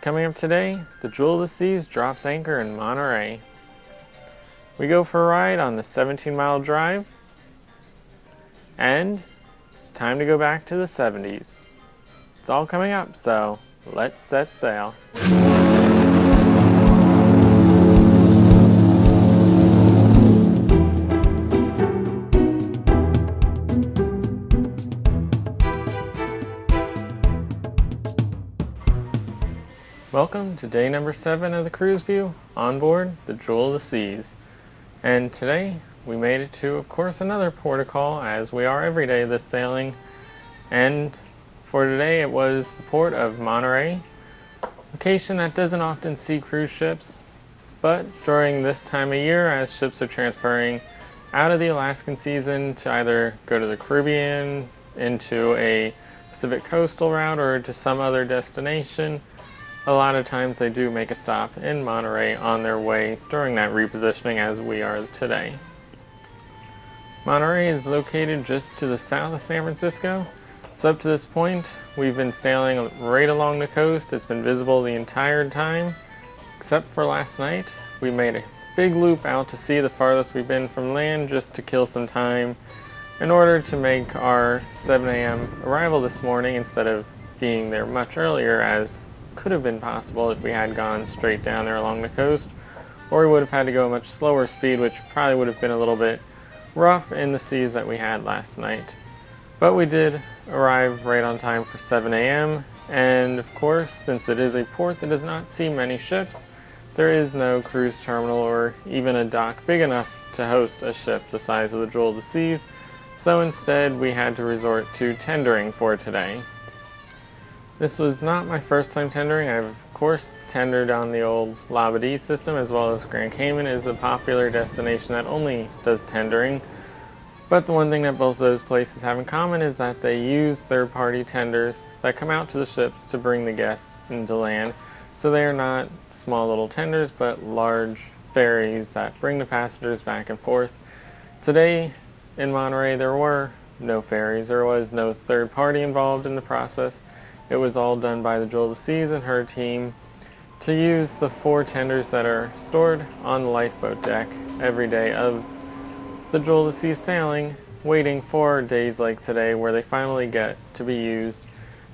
Coming up today, the Jewel of the Seas drops anchor in Monterey. We go for a ride on the 17-mile drive, and it's time to go back to the 70s. It's all coming up, so let's set sail. Welcome to day number 7 of the cruise view on board the Jewel of the Seas. And today we made it to, of course, another port of call, as we are every day this sailing. And for today it was the port of Monterey, location that doesn't often see cruise ships, but during this time of year, as ships are transferring out of the Alaskan season to either go to the Caribbean, into a Pacific Coastal route, or to some other destination, a lot of times they do make a stop in Monterey on their way during that repositioning, as we are today. Monterey is located just to the south of San Francisco. So up to this point, we've been sailing right along the coast. It's been visible the entire time, except for last night. We made a big loop out to sea, the farthest we've been from land, just to kill some time in order to make our 7 a.m. arrival this morning instead of being there much earlier, as could have been possible if we had gone straight down there along the coast, or we would have had to go a much slower speed, which probably would have been a little bit rough in the seas that we had last night. But we did arrive right on time for 7 a.m. and of course, since it is a port that does not see many ships, there is no cruise terminal or even a dock big enough to host a ship the size of the Jewel of the Seas, so instead we had to resort to tendering for today. This was not my first time tendering. I've of course tendered on the old Labadee system, as well as Grand Cayman is a popular destination that only does tendering. But the one thing that both of those places have in common is that they use third-party tenders that come out to the ships to bring the guests into land. So they are not small little tenders, but large ferries that bring the passengers back and forth. Today in Monterey there were no ferries. There was no third party involved in the process. It was all done by the Jewel of the Seas and her team to use the 4 tenders that are stored on the lifeboat deck every day of the Jewel of the Seas sailing, waiting for days like today where they finally get to be used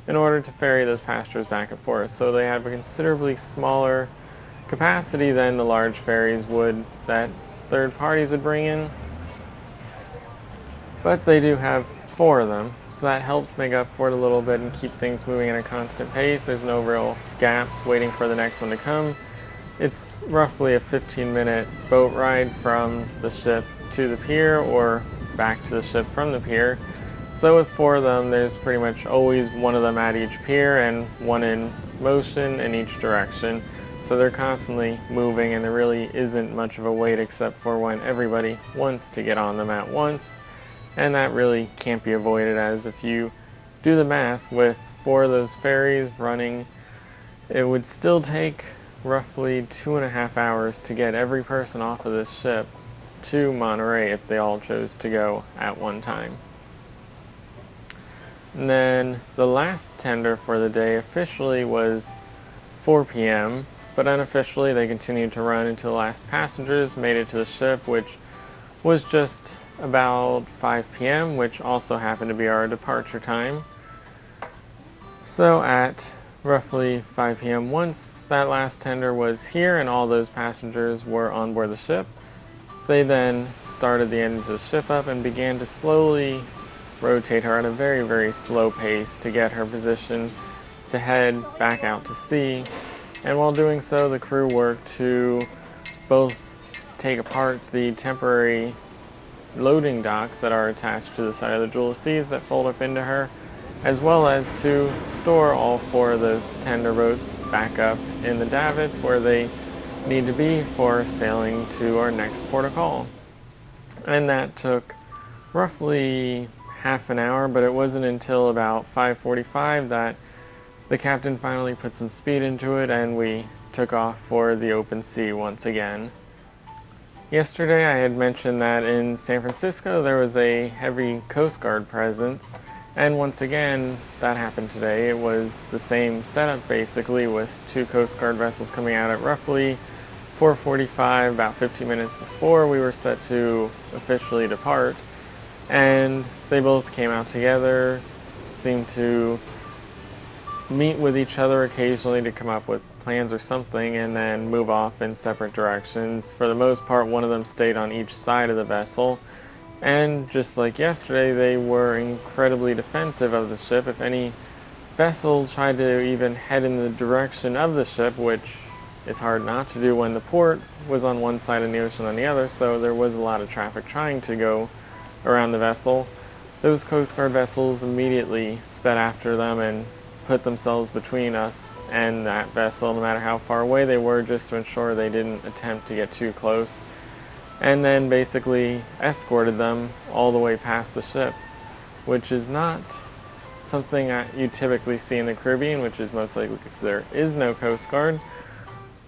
in order to ferry those passengers back and forth. So they have a considerably smaller capacity than the large ferries would that third parties would bring in. But they do have 4 of them, so that helps make up for it a little bit and keep things moving at a constant pace. There's no real gaps waiting for the next one to come. It's roughly a 15-minute boat ride from the ship to the pier, or back to the ship from the pier. So with 4 of them, there's pretty much always one of them at each pier and one in motion in each direction. So they're constantly moving, and there really isn't much of a wait except for when everybody wants to get on them at once. And that really can't be avoided, as if you do the math, with 4 of those ferries running, it would still take roughly 2.5 hours to get every person off of this ship to Monterey if they all chose to go at one time. And then the last tender for the day officially was 4 p.m., but unofficially they continued to run until the last passengers made it to the ship, which was just about 5 p.m., which also happened to be our departure time. So at roughly 5 p.m., once that last tender was here and all those passengers were on board the ship, they then started the engines of the ship up and began to slowly rotate her at a very, very slow pace to get her positioned to head back out to sea. And while doing so, the crew worked to both take apart the temporary loading docks that are attached to the side of the Jewel of the Seas that fold up into her, as well as to store all 4 of those tender boats back up in the davits where they need to be for sailing to our next port of call. And that took roughly half an hour, but it wasn't until about 5:45 that the captain finally put some speed into it and we took off for the open sea once again. Yesterday I had mentioned that in San Francisco there was a heavy Coast Guard presence, And once again, that happened today. It was the same setup basically, with 2 Coast Guard vessels coming out at roughly 4:45, about 15 minutes before we were set to officially depart. And they both came out together, seemed to meet with each other occasionally to come up with plans or something, and then move off in separate directions. For the most part, one of them stayed on each side of the vessel. And just like yesterday, they were incredibly defensive of the ship. If any vessel tried to even head in the direction of the ship, which is hard not to do when the port was on one side and the ocean on the other, so there was a lot of traffic trying to go around the vessel, those Coast Guard vessels immediately sped after them and put themselves between us and that vessel, no matter how far away they were, just to ensure they didn't attempt to get too close. And then basically escorted them all the way past the ship, which is not something you typically see in the Caribbean, which is most likely because there is no Coast Guard.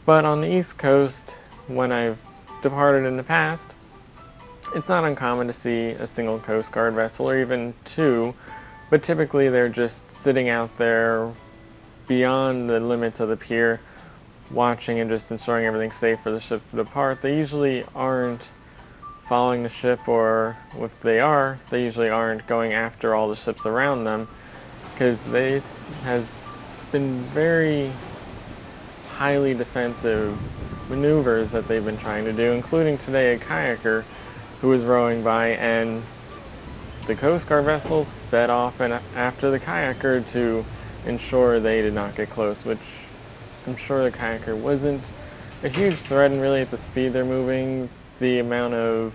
But on the East Coast, when I've departed in the past, it's not uncommon to see a single Coast Guard vessel, or even 2, but typically they're just sitting out there beyond the limits of the pier, watching and just ensuring everything's safe for the ship to depart. They usually aren't following the ship, or if they are, they usually aren't going after all the ships around them, because this has been very highly defensive maneuvers that they've been trying to do, including today a kayaker who was rowing by, and the Coast Guard vessel sped off and after the kayaker to ensure they did not get close, which I'm sure the kayaker wasn't a huge threat, and really at the speed they're moving, the amount of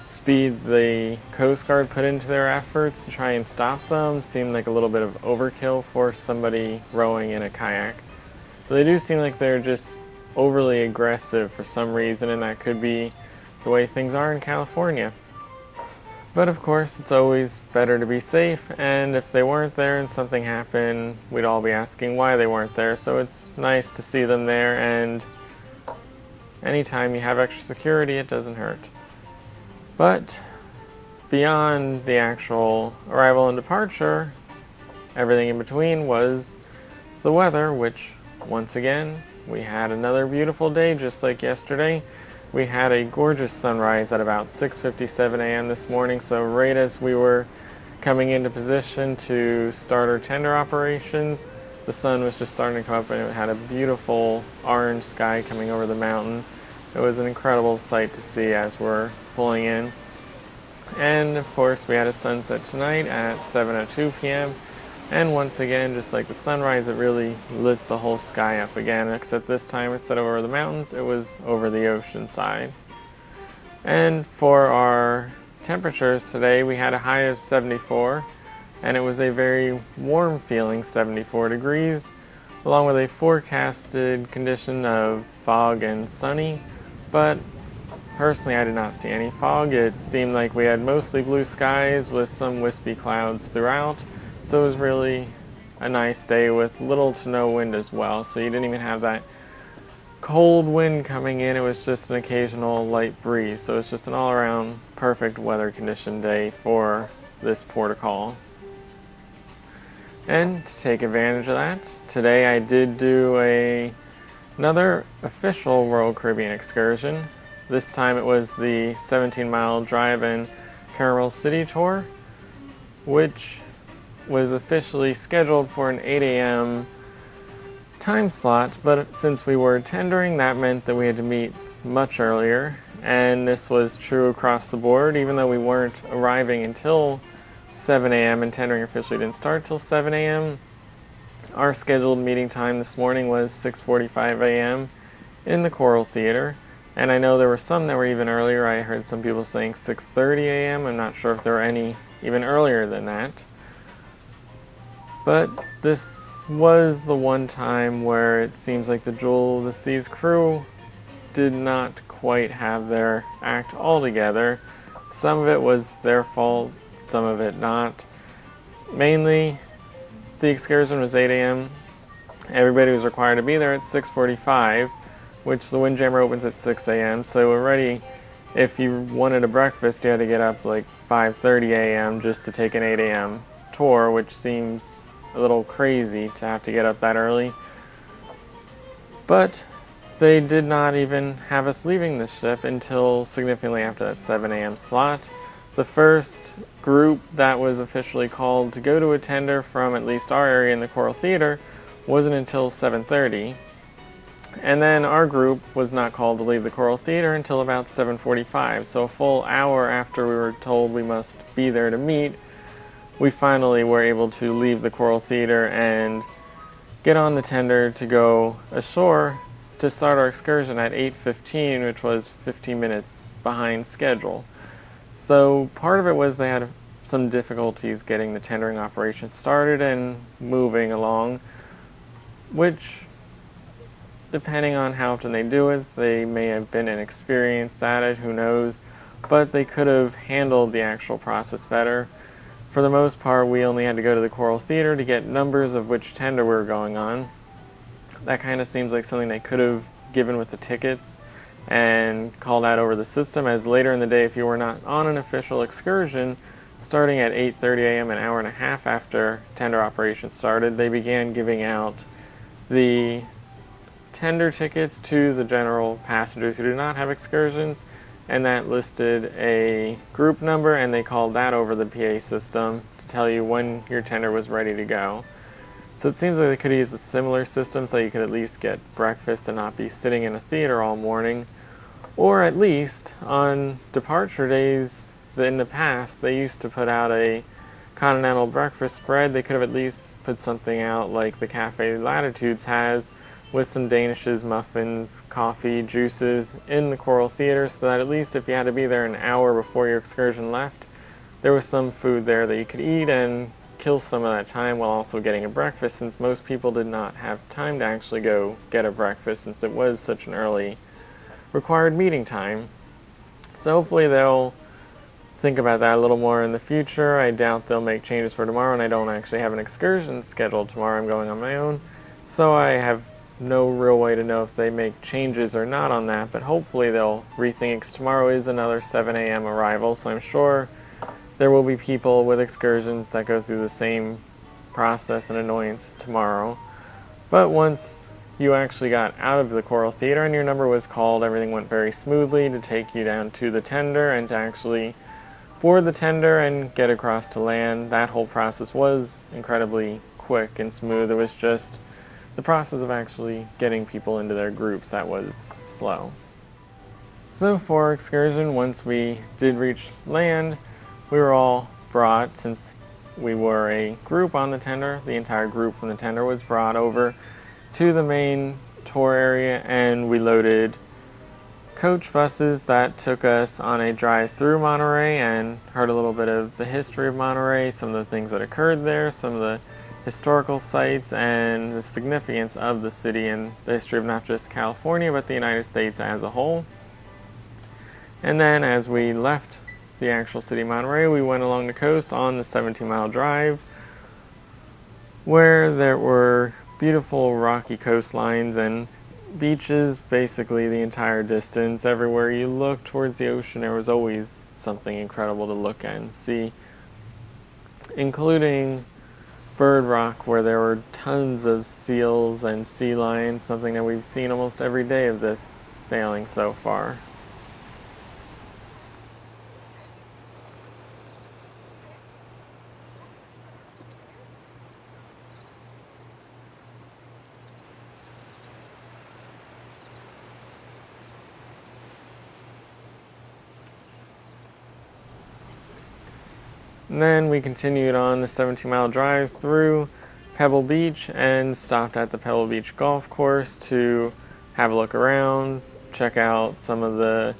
speed the Coast Guard put into their efforts to try and stop them seemed like a little bit of overkill for somebody rowing in a kayak. But they do seem like they're just overly aggressive for some reason, and that could be the way things are in California. But of course, it's always better to be safe, and if they weren't there and something happened, we'd all be asking why they weren't there. So it's nice to see them there, and anytime you have extra security, it doesn't hurt. But beyond the actual arrival and departure, everything in between was the weather, which once again, we had another beautiful day just like yesterday. We had a gorgeous sunrise at about 6:57 a.m. this morning, so right as we were coming into position to start our tender operations, the sun was just starting to come up, and it had a beautiful orange sky coming over the mountain. It was an incredible sight to see as we're pulling in. And of course, we had a sunset tonight at 7:02 p.m. And once again, just like the sunrise, it really lit the whole sky up again, except this time instead of over the mountains, it was over the ocean side. And for our temperatures today, we had a high of 74, and it was a very warm feeling 74 degrees, along with a forecasted condition of fog and sunny. But personally, I did not see any fog. It seemed like we had mostly blue skies with some wispy clouds throughout. So it was really a nice day with little to no wind as well. So you didn't even have that cold wind coming in. It was just an occasional light breeze. So it's just an all-around perfect weather condition day for this port of call. And to take advantage of that, today I did do another official Royal Caribbean excursion. This time it was the 17-mile drive and Caramel City tour, which was officially scheduled for an 8 a.m. time slot, but since we were tendering, that meant that we had to meet much earlier, and this was true across the board. Even though we weren't arriving until 7 a.m. and tendering officially didn't start till 7 a.m., our scheduled meeting time this morning was 6:45 a.m. in the Coral Theater, and I know there were some that were even earlier. I heard some people saying 6:30 a.m. I'm not sure if there were any even earlier than that. But this was the one time where it seems like the Jewel of the Seas crew did not quite have their act all together. Some of it was their fault, some of it not. Mainly, the excursion was 8 a.m. Everybody was required to be there at 6:45, which the Windjammer opens at 6 a.m. So already, if you wanted a breakfast, you had to get up like 5:30 a.m. just to take an 8 a.m. tour, which seems a little crazy to have to get up that early. But they did not even have us leaving the ship until significantly after that 7 a.m. slot. The first group that was officially called to go to a tender from at least our area in the Coral Theater wasn't until 7:30. And then our group was not called to leave the Coral Theater until about 7:45. So a full hour after we were told we must be there to meet, we finally were able to leave the Coral Theater and get on the tender to go ashore to start our excursion at 8:15, which was 15 minutes behind schedule. So part of it was they had some difficulties getting the tendering operation started and moving along, which, depending on how often they do it, they may have been inexperienced at it, who knows, but they could have handled the actual process better. For the most part, we only had to go to the Coral Theater to get numbers of which tender we were going on. That kind of seems like something they could have given with the tickets and called out over the system, as later in the day, if you were not on an official excursion, starting at 8:30 a.m., an hour and a half after tender operation started, they began giving out the tender tickets to the general passengers who did not have excursions, and that listed a group number, and they called that over the PA system to tell you when your tender was ready to go. So it seems like they could use a similar system so you could at least get breakfast and not be sitting in a theater all morning. Or at least on departure days in the past, they used to put out a continental breakfast spread. They could have at least put something out like the Cafe Latitudes has, with some danishes, muffins, coffee, juices in the Coral Theater, so that at least if you had to be there an hour before your excursion left, there was some food there that you could eat and kill some of that time while also getting a breakfast, since most people did not have time to actually go get a breakfast since it was such an early required meeting time. So hopefully they'll think about that a little more in the future. I doubt they'll make changes for tomorrow, and I don't actually have an excursion scheduled tomorrow. I'm going on my own, so I have no real way to know if they make changes or not on that, but hopefully they'll rethink, because tomorrow is another 7 a.m. arrival, so I'm sure there will be people with excursions that go through the same process and annoyance tomorrow. But once you actually got out of the Coral Theater and your number was called, everything went very smoothly to take you down to the tender and to actually board the tender and get across to land. That whole process was incredibly quick and smooth. It was just the process of actually getting people into their groups that was slow. So for our excursion, once we did reach land, we were all brought, since we were a group on the tender, the entire group from the tender was brought over to the main tour area, and we loaded coach buses that took us on a drive through Monterey and heard a little bit of the history of Monterey, some of the things that occurred there, some of the historical sites, and the significance of the city and the history of not just California but the United States as a whole. And then as we left the actual city of Monterey, we went along the coast on the 17-mile drive, where there were beautiful rocky coastlines and beaches basically the entire distance. Everywhere you looked towards the ocean, there was always something incredible to look at and see, including Bird Rock, where there were tons of seals and sea lions, something that we've seen almost every day of this sailing so far. And then we continued on the 17-mile drive through Pebble Beach and stopped at the Pebble Beach Golf Course to have a look around, check out some of the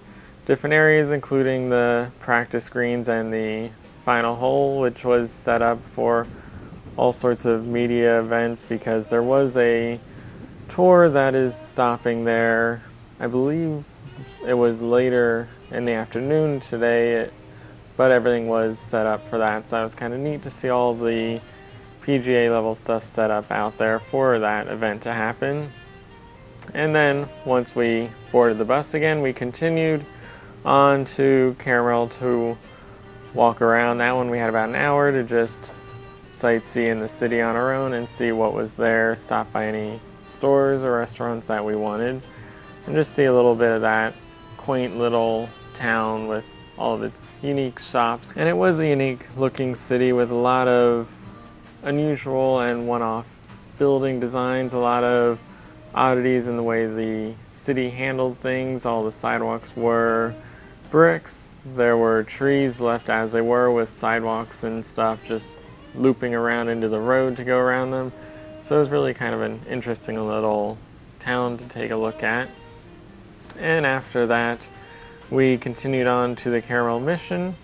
different areas, including the practice greens and the final hole, which was set up for all sorts of media events, because there was a tour that is stopping there. I believe it was later in the afternoon today, but everything was set up for that, so it was kind of neat to see all the PGA level stuff set up out there for that event to happen. And then once we boarded the bus again, we continued on to Caramel to walk around. That one we had about an hour to just sightsee in the city on our own and see what was there, stop by any stores or restaurants that we wanted, and just see a little bit of that quaint little town with all of its unique shops. And it was a unique looking city with a lot of unusual and one-off building designs, a lot of oddities in the way the city handled things. All the sidewalks were bricks. There were trees left as they were with sidewalks and stuff just looping around into the road to go around them. So it was really kind of an interesting little town to take a look at. And after that, we continued on to the Caramel Mission,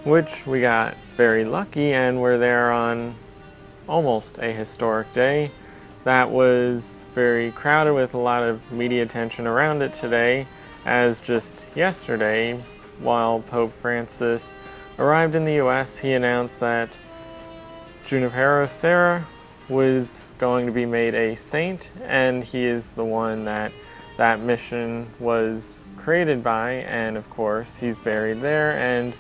which we got very lucky and were there on almost a historic day. That was very crowded with a lot of media attention around it today, as just yesterday, while Pope Francis arrived in the US, he announced that Junipero Serra was going to be made a saint, and he is the one that mission was created by, and of course he's buried there, and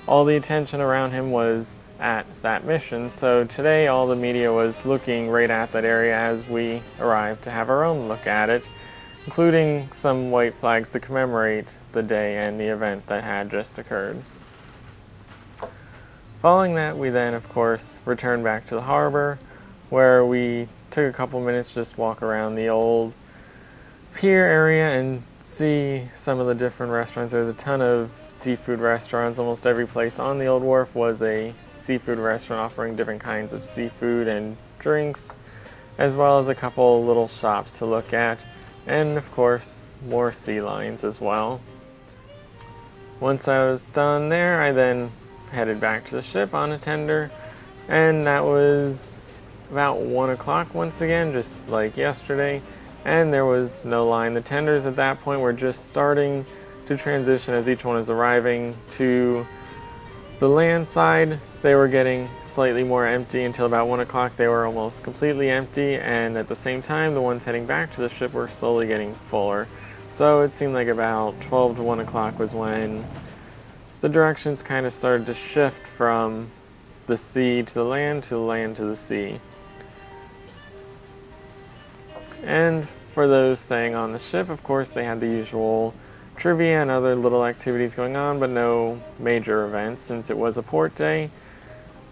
all the attention around him was at that mission. So today all the media was looking right at that area as we arrived to have our own look at it, including some white flags to commemorate the day and the event that had just occurred. Following that, we then of course returned back to the harbor, where we took a couple minutes just walk around the old pier area and see some of the different restaurants. There's a ton of seafood restaurants. Almost every place on the old wharf was a seafood restaurant offering different kinds of seafood and drinks, as well as a couple little shops to look at, and of course more sea lions as well. Once I was done there, I then headed back to the ship on a tender, and that was about 1 o'clock once again, just like yesterday. And there was no line. The tenders at that point were just starting to transition as each one is arriving to the land side. They were getting slightly more empty until about 1 o'clock. They were almost completely empty, and at the same time the ones heading back to the ship were slowly getting fuller. So it seemed like about 12 to 1 o'clock was when the directions kind of started to shift from the sea to the land to the land to the sea. And for those staying on the ship, of course, they had the usual trivia and other little activities going on, but no major events since it was a port day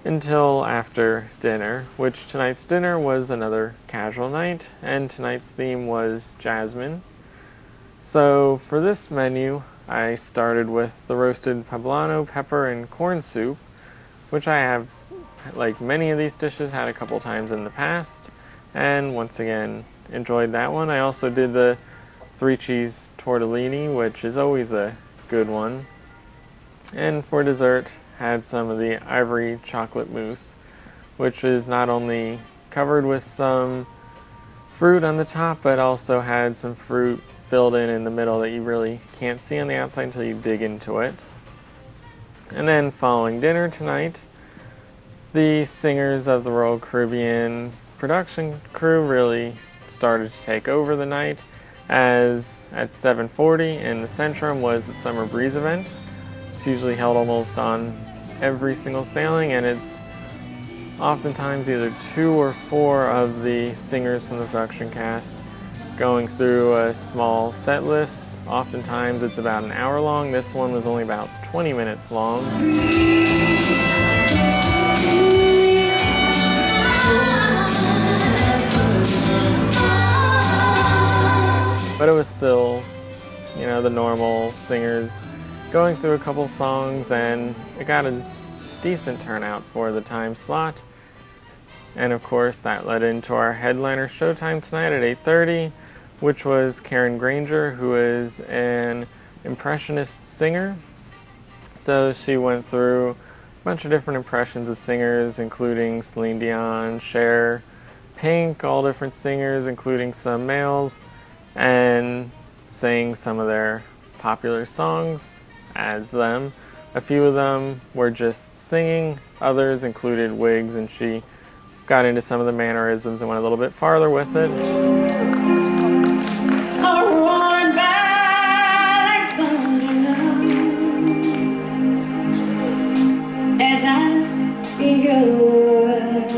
until after dinner, which tonight's dinner was another casual night, and tonight's theme was Jasmine. So for this menu, I started with the roasted poblano, pepper, and corn soup, which I have, like many of these dishes, had a couple times in the past, and once again enjoyed that one. I also did the 3-cheese tortellini, which is always a good one. And for dessert, had some of the ivory chocolate mousse, which is not only covered with some fruit on the top, but also had some fruit filled in the middle that you really can't see on the outside until you dig into it. And then following dinner tonight, the singers of the Royal Caribbean production crew really started to take over the night, as at 7:40 in the Centrum was the Summer Breeze event. It's usually held almost on every single sailing, and it's oftentimes either 2 or 4 of the singers from the production cast going through a small set list. Oftentimes it's about an hour long. This one was only about 20 minutes long. But it was still, you know, the normal singers going through a couple songs, and it got a decent turnout for the time slot. And of course that led into our headliner showtime tonight at 8:30, which was Karen Granger, who is an impressionist singer. So she went through a bunch of different impressions of singers, including Celine Dion, Cher, Pink, all different singers, including some males, and sang some of their popular songs as them. A few of them were just singing, others included wigs, and she got into some of the mannerisms and went a little bit farther with it. As I feel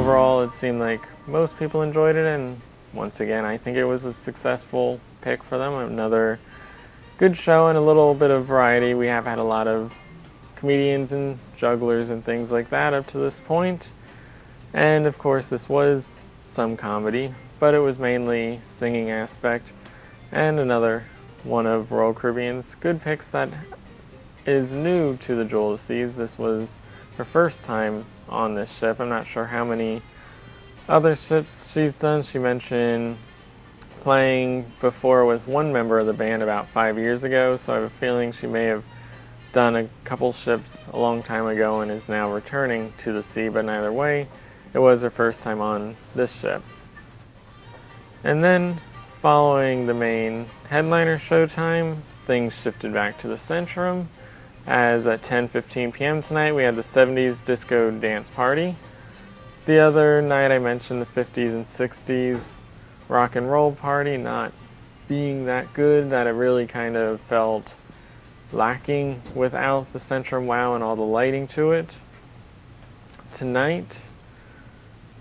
overall it seemed like most people enjoyed it, and once again I think it was a successful pick for them. Another good show and a little bit of variety. We have had a lot of comedians and jugglers and things like that up to this point, and of course this was some comedy, but it was mainly singing aspect, and another one of Royal Caribbean's good picks that is new to the Jewel of the Seas. This was her first time on this ship. I'm not sure how many other ships she's done. She mentioned playing before with one member of the band about 5 years ago, so I have a feeling she may have done a couple ships a long time ago and is now returning to the sea, but either way, it was her first time on this ship. And then, following the main headliner showtime, things shifted back to the centrum, as at 10:15 p.m. tonight we had the 70s disco dance party. The other night I mentioned the 50s and 60s rock and roll party not being that good, that it really kind of felt lacking without the centrum wow and all the lighting to it. Tonight,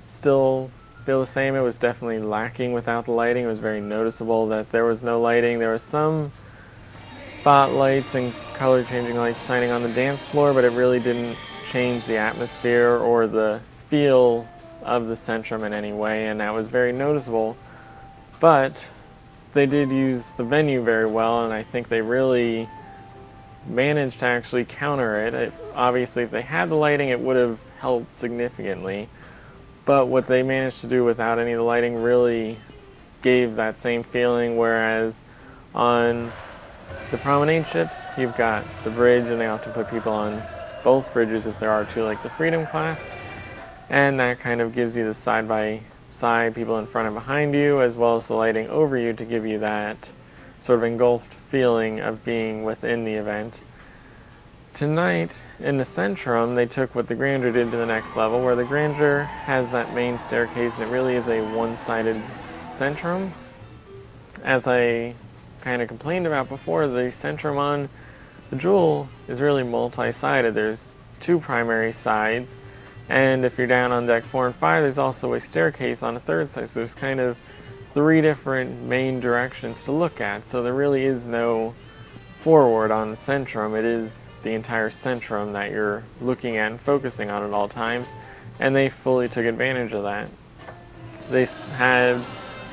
still feel the same. It was definitely lacking without the lighting. It was very noticeable that there was no lighting. There was some spotlights and color changing lights shining on the dance floor, but it really didn't change the atmosphere or the feel of the centrum in any way, and that was very noticeable. But they did use the venue very well, and I think they really managed to actually counter it. Obviously, if they had the lighting, it would have helped significantly. But what they managed to do without any of the lighting really gave that same feeling, whereas on the promenade ships, you've got the bridge, and they often put people on both bridges if there are two, like the Freedom class. And that kind of gives you the side-by-side people in front and behind you, as well as the lighting over you to give you that sort of engulfed feeling of being within the event. Tonight, in the centrum, they took what the Grandeur did to the next level, where the Grandeur has that main staircase, and it really is a one-sided centrum. As I kind of complained about before, the centrum on the Jewel is really multi-sided. There's two primary sides, and if you're down on deck 4 and 5, there's also a staircase on a third side, so there's kind of 3 different main directions to look at. So there really is no forward on the centrum. It is the entire centrum that you're looking at and focusing on at all times, and they fully took advantage of that. They had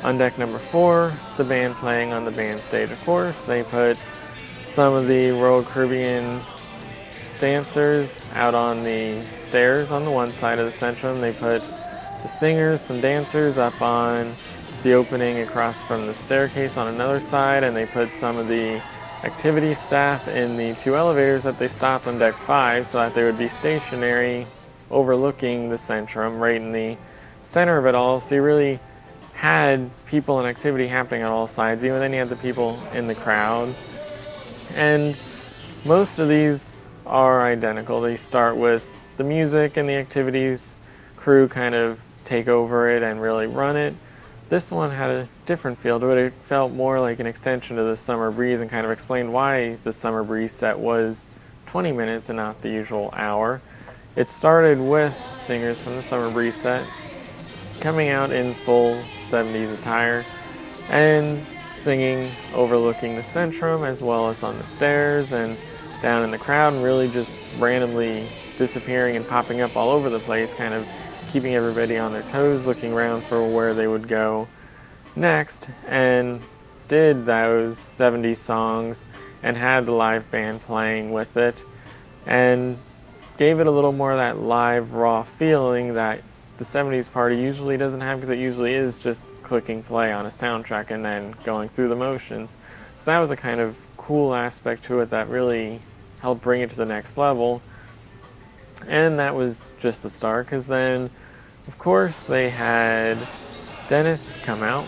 on deck number 4 the band playing on the band stage, of course. They put some of the Royal Caribbean dancers out on the stairs on the one side of the centrum. They put the singers, some dancers, up on the opening across from the staircase on another side, and they put some of the activity staff in the 2 elevators that they stopped on deck 5 so that they would be stationary overlooking the centrum right in the center of it all. So you really had people and activity happening on all sides. Even then you had the people in the crowd. And most of these are identical. They start with the music and the activities crew kind of take over it and really run it. This one had a different feel to it. It felt more like an extension of the Summer Breeze, and kind of explained why the Summer Breeze set was 20 minutes and not the usual hour. It started with singers from the Summer Breeze set coming out in full 70s attire and singing overlooking the centrum as well as on the stairs and down in the crowd, and really just randomly disappearing and popping up all over the place, kind of keeping everybody on their toes, looking around for where they would go next, and did those 70s songs and had the live band playing with it and gave it a little more of that live, raw feeling that the 70s party usually doesn't have, because it usually is just clicking play on a soundtrack and then going through the motions. So that was a kind of cool aspect to it that really helped bring it to the next level. And that was just the start, because then of course they had Dennis come out,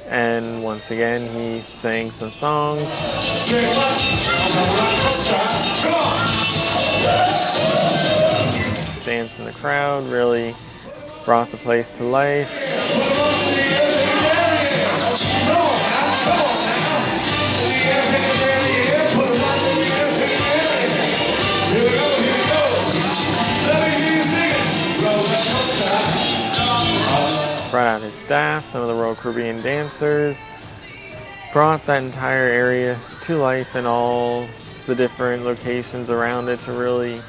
and once again he sang some songs, danced in the crowd, really brought the place to life. brought out his staff, some of the Royal Caribbean dancers, brought that entire area to life and all the different locations around it to really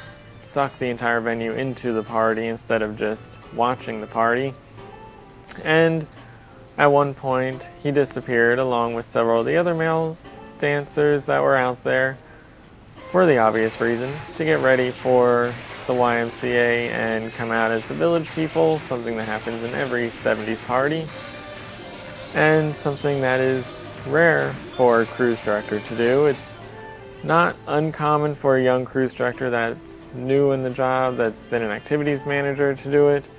suck the entire venue into the party instead of just watching the party. And at one point he disappeared along with several of the other male dancers that were out there for the obvious reason, to get ready for the YMCA and come out as the village people, something that happens in every 70s party and something that is rare for a cruise director to do. It's not uncommon for a young cruise director that's new in the job, that's been an activities manager, to do it,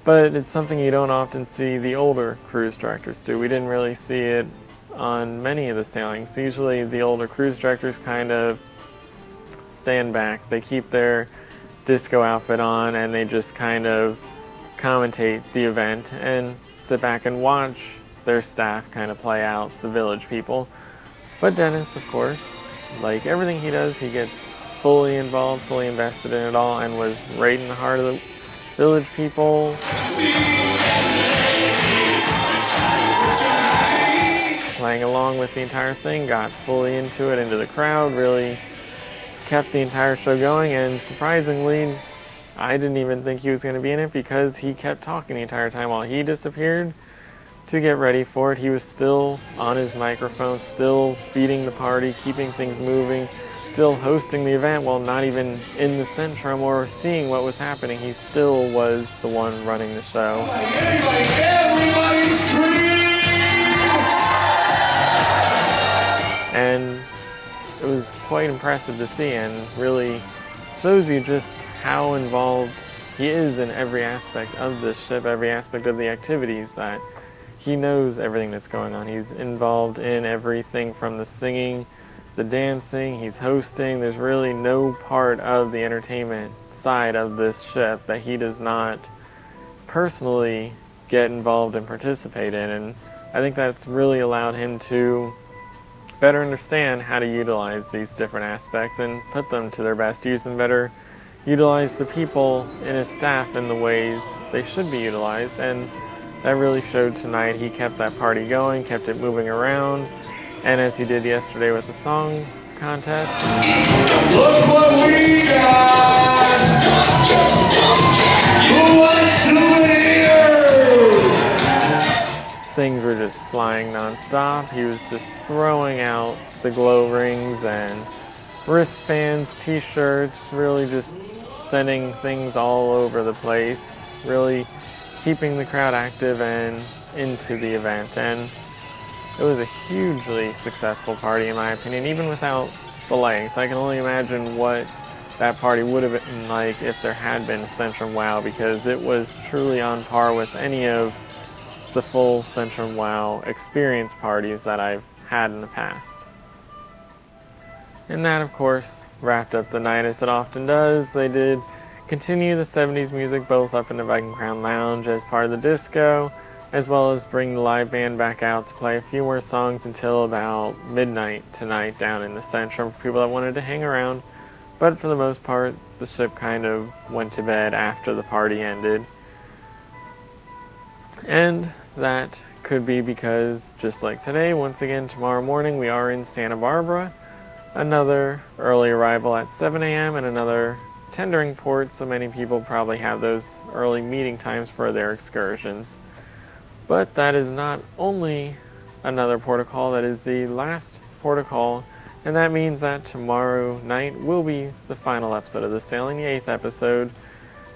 but it's something you don't often see the older cruise directors do. We didn't really see it on many of the sailings. Usually the older cruise directors kind of stand back. They keep their disco outfit on and they just kind of commentate the event and sit back and watch their staff kind of play out the village people. But Dennis, of course, like everything he does, he gets fully involved, fully invested in it all, and was right in the heart of the village people. Playing along with the entire thing, got fully into it, into the crowd, really kept the entire show going, and surprisingly, I didn't even think he was going to be in it because he kept talking the entire time while he disappeared to get ready for it. He was still on his microphone, still feeding the party, keeping things moving, still hosting the event while not even in the centrum or seeing what was happening. He still was the one running the show. Everybody scream! And it was quite impressive to see, and really shows you just how involved he is in every aspect of this ship, every aspect of the activities, that he knows everything that's going on. He's involved in everything from the singing, the dancing, he's hosting. There's really no part of the entertainment side of this ship that he does not personally get involved and participate in, and I think that's really allowed him to better understand how to utilize these different aspects and put them to their best use, and better utilize the people in his staff in the ways they should be utilized. And that really showed tonight. He kept that party going, kept it moving around, and as he did yesterday with the song contest. Look what we got! Who wants to hear? Things were just flying non-stop. He was just throwing out the glow rings and wristbands, t-shirts, really just sending things all over the place, really keeping the crowd active and into the event. And it was a hugely successful party in my opinion, even without the lighting. So I can only imagine what that party would have been like if there had been a Centrum Wow, because it was truly on par with any of the full Centrum Wow experience parties that I've had in the past. And that, of course, wrapped up the night as it often does. They did continue the 70s music both up in the Viking Crown Lounge as part of the disco, as well as bring the live band back out to play a few more songs until about midnight tonight down in the Centrum for people that wanted to hang around. But for the most part, the ship kind of went to bed after the party ended. And that could be because, just like today, once again tomorrow morning we are in Santa Barbara. Another early arrival at 7 a.m. and another tendering port, so many people probably have those early meeting times for their excursions. But that is not only another port of call, that is the last port of call, and that means that tomorrow night will be the final episode of the sailing, the 8th episode.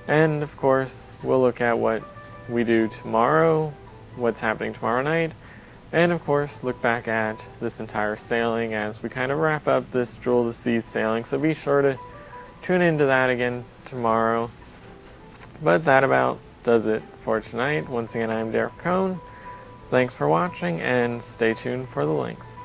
And of course, we'll look at what we do tomorrow, what's happening tomorrow night, and of course look back at this entire sailing as we kind of wrap up this Jewel of the Seas sailing. So be sure to tune into that again tomorrow. But that about does it for tonight. Once again, I'm Picone. Thanks for watching and stay tuned for the links.